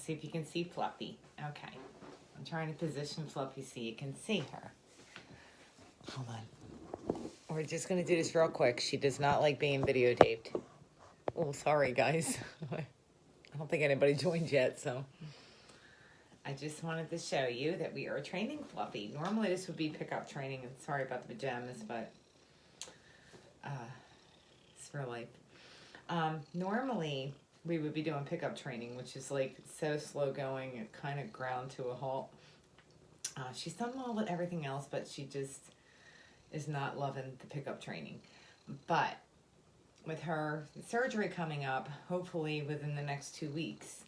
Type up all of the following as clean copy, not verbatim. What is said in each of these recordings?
Let's see if you can see Fluffy. Okay. I'm trying to position Fluffy so you can see her. Hold on. We're just going to do this real quick. She does not like being videotaped. Oh, sorry, guys. I don't think anybody joined yet, so. I just wanted to show you that we are training Fluffy. Normally this would be pickup training. And sorry about the pajamas, but it's for life. Normally we would be doing pickup training, which is like so slow going, it kind of ground to a halt. She's done well with everything else, but she just is not loving the pickup training. But with her surgery coming up, hopefully within the next 2 weeks,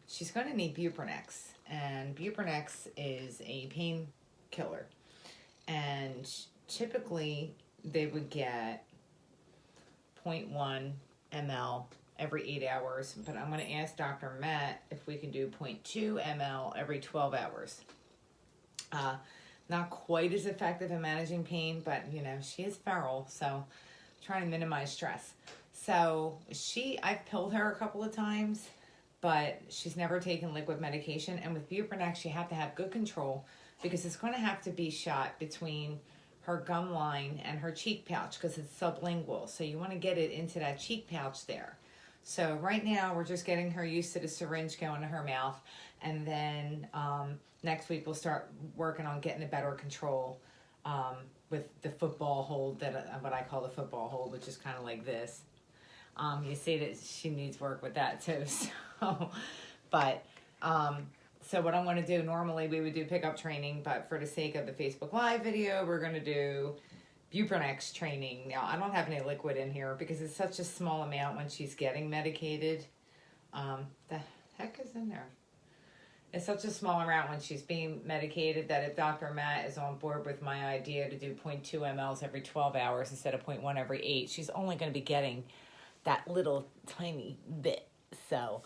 she's going to need buprenex. And buprenex is a pain killer. And typically they would get 0.1 ml every 8 hours. But I'm going to ask Dr. Matt if we can do 0.2 ml every 12 hours. Not quite as effective in managing pain, but you know, she is feral, so trying to minimize stress. So I've pilled her a couple of times, but she's never taken liquid medication. And with buprenex, you have to have good control because it's going to have to be shot between her gum line and her cheek pouch because it's sublingual. So you want to get it into that cheek pouch there. So right now we're just getting her used to the syringe going to her mouth. And then next week we'll start working on getting a better control with the football hold, what I call the football hold, which is kind of like this. You see that she needs work with that too. So, so what I'm going to do, normally we would do pickup training, but for the sake of the Facebook Live video, we're going to do buprenex training. Now, I don't have any liquid in here because it's such a small amount when she's getting medicated. The heck is in there? It's such a small amount when she's being medicated that if Dr. Matt is on board with my idea to do 0.2 mLs every 12 hours instead of 0.1 every 8, she's only going to be getting that little tiny bit. So,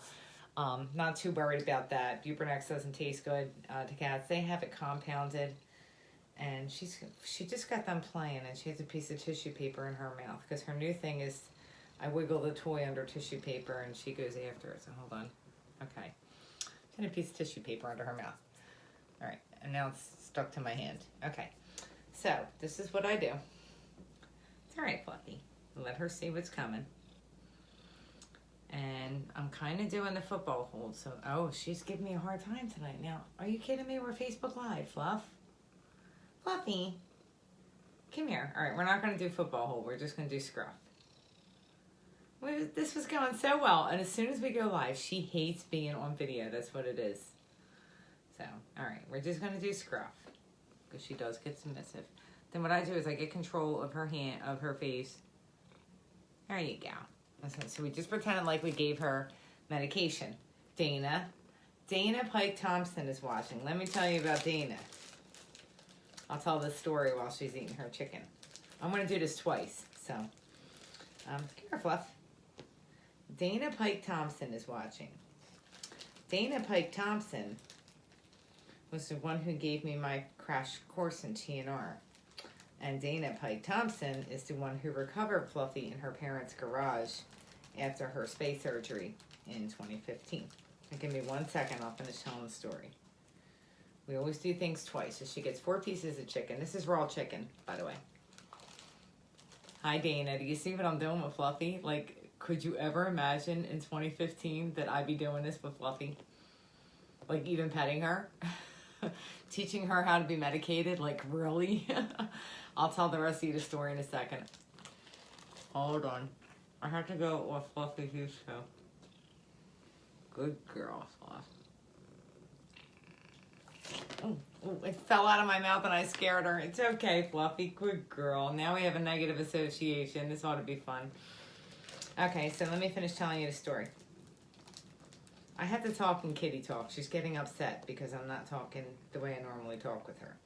not too worried about that. Buprenex doesn't taste good to cats. They have it compounded. And she just got done playing and she has a piece of tissue paper in her mouth because her new thing is I wiggle the toy under tissue paper and she goes after it. So hold on. Okay. She had a piece of tissue paper under her mouth. All right. And now it's stuck to my hand. Okay. So this is what I do. It's all right, Fluffy. Let her see what's coming. And I'm kind of doing the football hold. So, oh, she's giving me a hard time tonight. Now, are you kidding me? We're Facebook Live, Fluff. Fluffy, come here. All right, we're not going to do football hold. We're just going to do scruff. This was going so well. And as soon as we go live, she hates being on video. That's what it is. So, all right, we're just going to do scruff because she does get submissive. Then what I do is I get control of her hand, of her face. There you go. So we just pretended like we gave her medication. Dana Pike Thompson is watching. Let me tell you about Dana. I'll tell this story while she's eating her chicken. I'm going to do this twice. So, come here, Fluff. Dana Pike Thompson is watching. Dana Pike Thompson was the one who gave me my crash course in TNR. And Dana Pike Thompson is the one who recovered Fluffy in her parents' garage after her space surgery in 2015. And give me 1 second, I'll finish telling the story. We always do things twice. So she gets 4 pieces of chicken. This is raw chicken, by the way. Hi, Dana. Do you see what I'm doing with Fluffy? Like, could you ever imagine in 2015 that I'd be doing this with Fluffy? Like, even petting her? Teaching her how to be medicated? Like, really? I'll tell the rest of you the story in a second. Hold on. I have to go with Fluffy used to. Good girl, Fluff. Oh, it fell out of my mouth and I scared her. It's okay, Fluffy. Good girl. Now we have a negative association. This ought to be fun. Okay, so let me finish telling you the story. I had to talk in kitty talk. She's getting upset because I'm not talking the way I normally talk with her.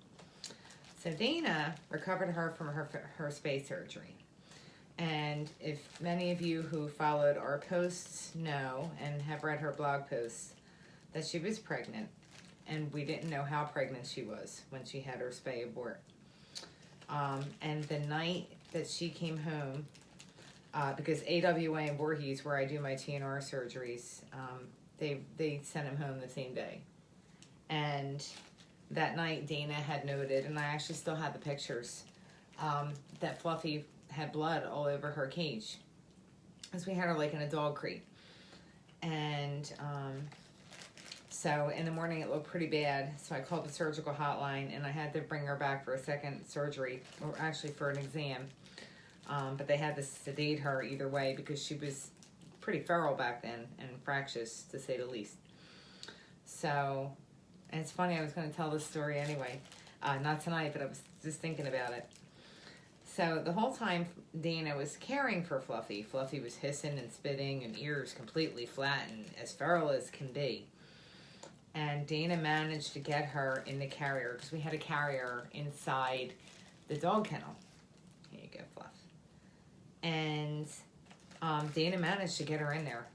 So Dana recovered her from her space surgery. And if many of you who followed our posts know and have read her blog posts that she was pregnant. And we didn't know how pregnant she was when she had her spay abort. And the night that she came home, because AWA and Voorhees, where I do my TNR surgeries, they sent him home the same day. And that night, Dana had noted, and I actually still have the pictures, that Fluffy had blood all over her cage. Because we had her like in a dog crate. And so in the morning it looked pretty bad. So I called the surgical hotline and I had to bring her back for a second surgery, or actually for an exam. But they had to sedate her either way because she was pretty feral back then and fractious, to say the least. So, and it's funny, I was going to tell this story anyway. Not tonight, but I was just thinking about it. So the whole time Dana was caring for Fluffy, Fluffy was hissing and spitting and ears completely flattened, as feral as can be. And Dana managed to get her in the carrier, because we had a carrier inside the dog kennel. Here you go, Fluff. And Dana managed to get her in there,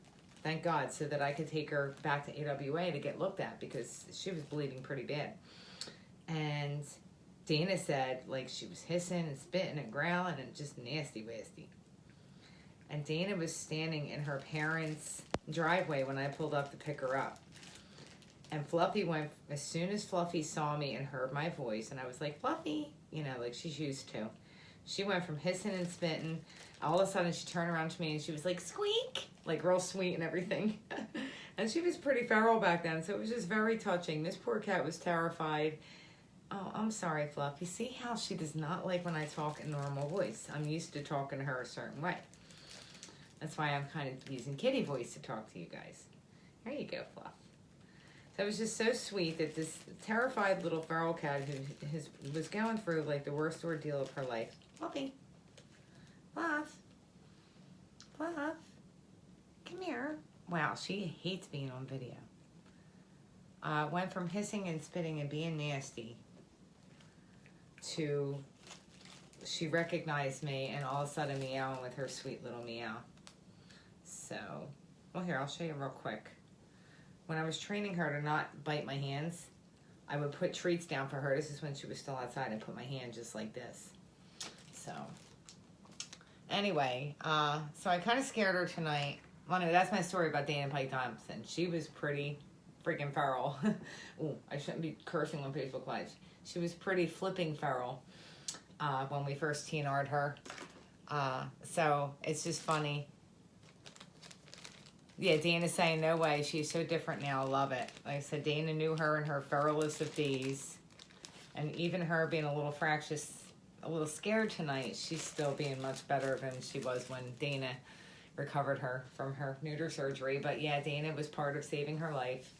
thank God, so that I could take her back to AWA to get looked at, because she was bleeding pretty bad. And Dana said, like, she was hissing and spitting and growling and just nasty. And Dana was standing in her parents' driveway when I pulled up to pick her up. And Fluffy went, as soon as Fluffy saw me and heard my voice, and I was like, Fluffy, you know, like she's used to. She went from hissing and spitting. All of a sudden, she turned around to me and she was like, squeak, like real sweet and everything. And she was pretty feral back then, so it was just very touching. This poor cat was terrified. Oh, I'm sorry, Fluff. You see how she does not like when I talk in normal voice. I'm used to talking to her a certain way. That's why I'm kind of using kitty voice to talk to you guys. There you go, Fluff. So it was just so sweet that this terrified little feral cat who was going through like the worst ordeal of her life. Fluffy. Fluff. Fluff. Come here. Wow, she hates being on video. Went from hissing and spitting and being nasty to she recognized me and all of a sudden meowing with her sweet little meow. So, well, here, I'll show you real quick. When I was training her to not bite my hands, I would put treats down for her. This is when she was still outside. And put my hand just like this. So, anyway, so I kind of scared her tonight. Well, anyway, that's my story about Dana Pike Thompson. She was pretty freaking feral. Ooh, I shouldn't be cursing on Facebook Live. She was pretty flipping feral when we first TNR'd her. So it's just funny. Yeah, Dana's saying, no way, she's so different now, I love it. Like I said, Dana knew her in her feralest of days. And even her being a little fractious, a little scared tonight, she's still being much better than she was when Dana recovered her from her neuter surgery. But yeah, Dana was part of saving her life.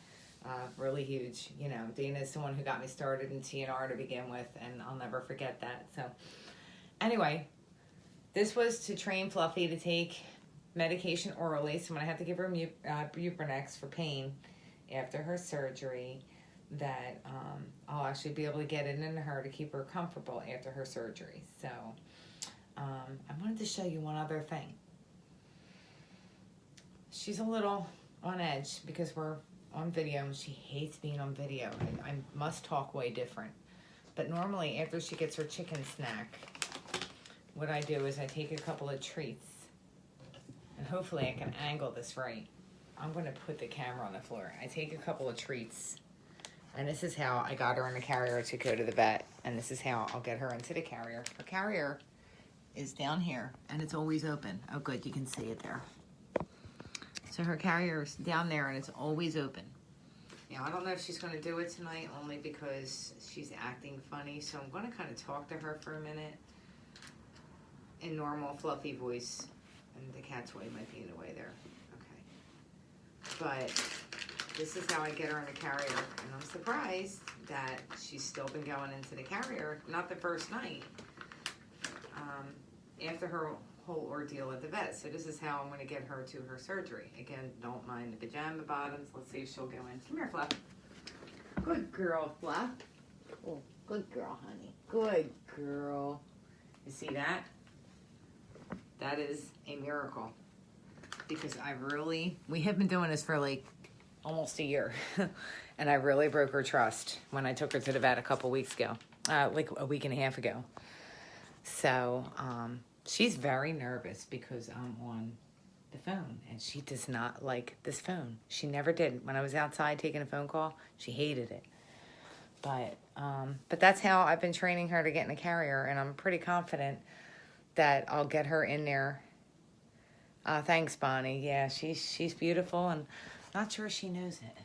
Really huge. You know, Dana's the one who got me started in TNR to begin with, and I'll never forget that. So anyway, this was to train Fluffy to take medication orally. So when I have to give her buprenex for pain after her surgery, that I'll actually be able to get it into her to keep her comfortable after her surgery. So I wanted to show you one other thing. She's a little on edge because we're on video and she hates being on video. I must talk way different. But normally after she gets her chicken snack, what I do is I take a couple of treats, and hopefully I can angle this right. I'm going to put the camera on the floor. I take a couple of treats, and this is how I got her in the carrier to go to the vet, and this is how I'll get her into the carrier. Her carrier is down here, and it's always open. Oh good, you can see it there. So her carrier's down there and it's always open. Now, I don't know if she's going to do it tonight only because she's acting funny. So I'm going to kind of talk to her for a minute in normal fluffy voice. And the cat's way might be in the way there. Okay. But this is how I get her in the carrier. And I'm surprised that she's still been going into the carrier. Not the first night. After her whole ordeal at the vet. So this is how I'm going to get her to her surgery. Again, don't mind the pajama bottoms. Let's see if she'll go in. Come here, Fluff. Good girl, Fluff. Oh, good girl, honey. Good girl. You see that? That is a miracle. Because we have been doing this for like almost a year. And I really broke her trust when I took her to the vet a couple weeks ago. Like a week and a half ago. So, she's very nervous because I'm on the phone, and she does not like this phone. She never did. When I was outside taking a phone call, she hated it. But that's how I've been training her to get in a carrier, and I'm pretty confident that I'll get her in there. Thanks, Bonnie. Yeah, she's beautiful, and not sure she knows it.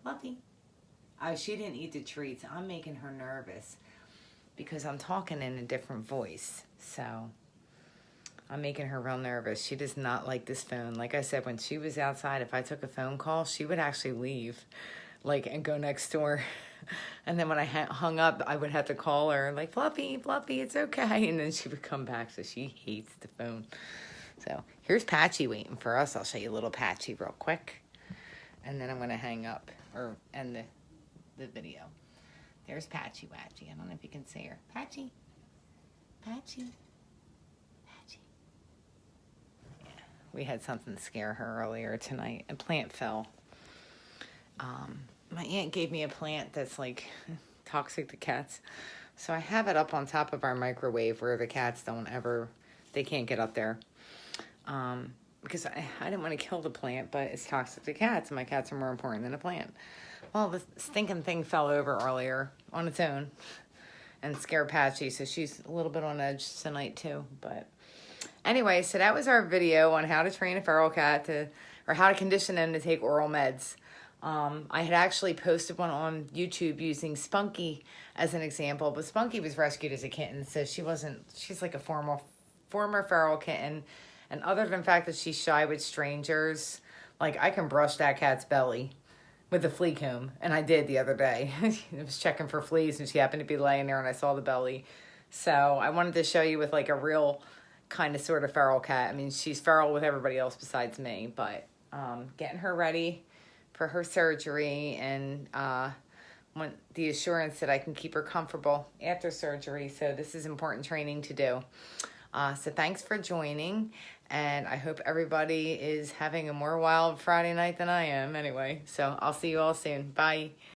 Fluffy. Oh, she didn't eat the treats. I'm making her nervous because I'm talking in a different voice. So I'm making her real nervous. She does not like this phone. Like I said, when she was outside, if I took a phone call, she would actually leave, like, and go next door. And then when I hung up, I would have to call her, like, Fluffy, it's okay. And then she would come back, so she hates the phone. So here's Patchy waiting for us. I'll show you little Patchy real quick. And then I'm going to hang up or end the video. There's Patchy Watchy. I don't know if you can see her. Patchy. Patchy. Patchy. Yeah, we had something scare her earlier tonight. A plant fell. My aunt gave me a plant that's like toxic to cats. So I have it up on top of our microwave where the cats they can't get up there. Because I didn't want to kill the plant, but it's toxic to cats, and my cats are more important than a plant. Well, the stinking thing fell over earlier on its own and scared Patchy, so she's a little bit on edge tonight too. But anyway, so that was our video on how to train a feral cat or how to condition them to take oral meds. I had actually posted one on YouTube using Spunky as an example, but Spunky was rescued as a kitten, so she's like a former feral kitten. And other than the fact that she's shy with strangers, like, I can brush that cat's belly with a flea comb. And I did the other day. I was checking for fleas, and she happened to be laying there, and I saw the belly. So I wanted to show you with, like, a real kind of sort of feral cat. I mean, she's feral with everybody else besides me. But getting her ready for her surgery, and want the assurance that I can keep her comfortable after surgery. So this is important training to do. So thanks for joining, and I hope everybody is having a more wild Friday night than I am anyway. So I'll see you all soon. Bye.